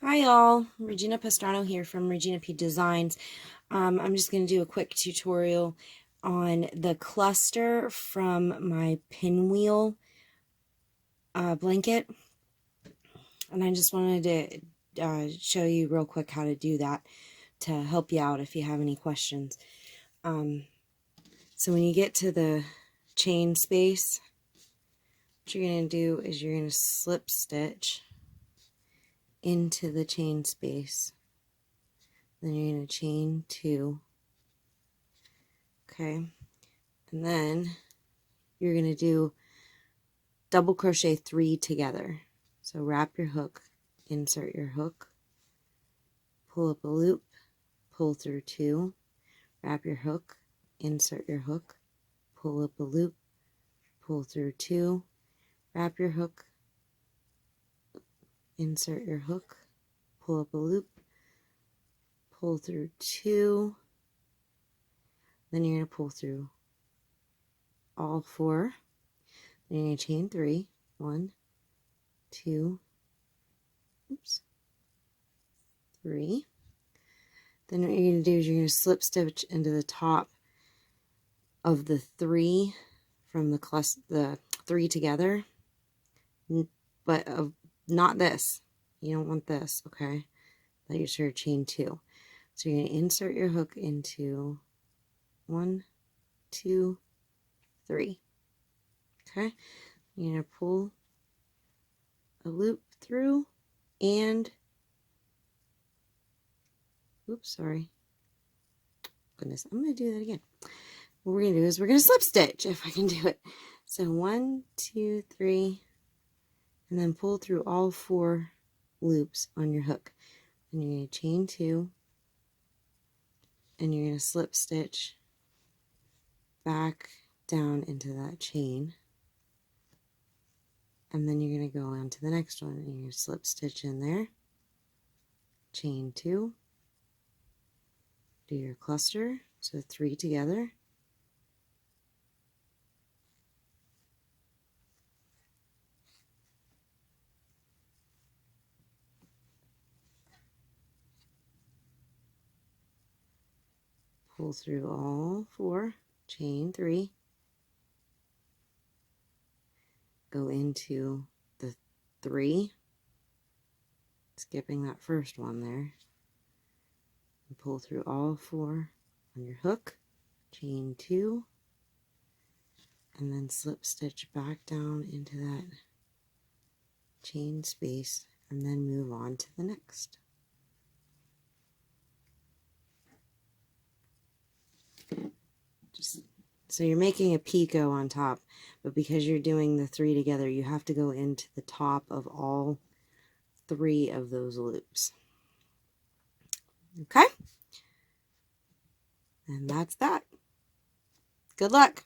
Hi y'all, Regina Pastrano here from Regina P Designs. I'm just going to do a quick tutorial on the cluster from my Pinwheel blanket. And I just wanted to show you real quick how to do that to help you out if you have any questions. So when you get to the chain space, what you're going to do is you're going to slip stitch into the chain space. Then you're going to chain 2. Okay, and then you're going to do double crochet 3 together. So wrap your hook, insert your hook, pull up a loop, pull through 2, wrap your hook, insert your hook, pull up a loop, pull through 2, wrap your hook, insert your hook, pull up a loop, pull through 2, then you're going to pull through all 4, then you're going to chain 3, 1, 2, 3. Then what you're going to do is you're going to slip stitch into the top of the 3 from the 3 together, but not this. You don't want this, okay? That you should chain 2. So you're going to insert your hook into 1, 2, 3. Okay? You're going to pull a loop through and oops, sorry. Goodness, I'm going to do that again. What we're going to do is we're going to slip stitch if I can do it. So 1, 2, 3, and then pull through all 4 loops on your hook. And you're going to chain 2, and you're going to slip stitch back down into that chain. And then you're going to go on to the next one, and you're going to slip stitch in there, chain 2, do your cluster, so 3 together. Pull through all 4, chain 3, go into the 3, skipping that first one there, and pull through all 4 on your hook, chain 2, and then slip stitch back down into that chain space, and then move on to the next. Just so you're making a picot on top, but because you're doing the 3 together, you have to go into the top of all 3 of those loops. Okay? And that's that. Good luck.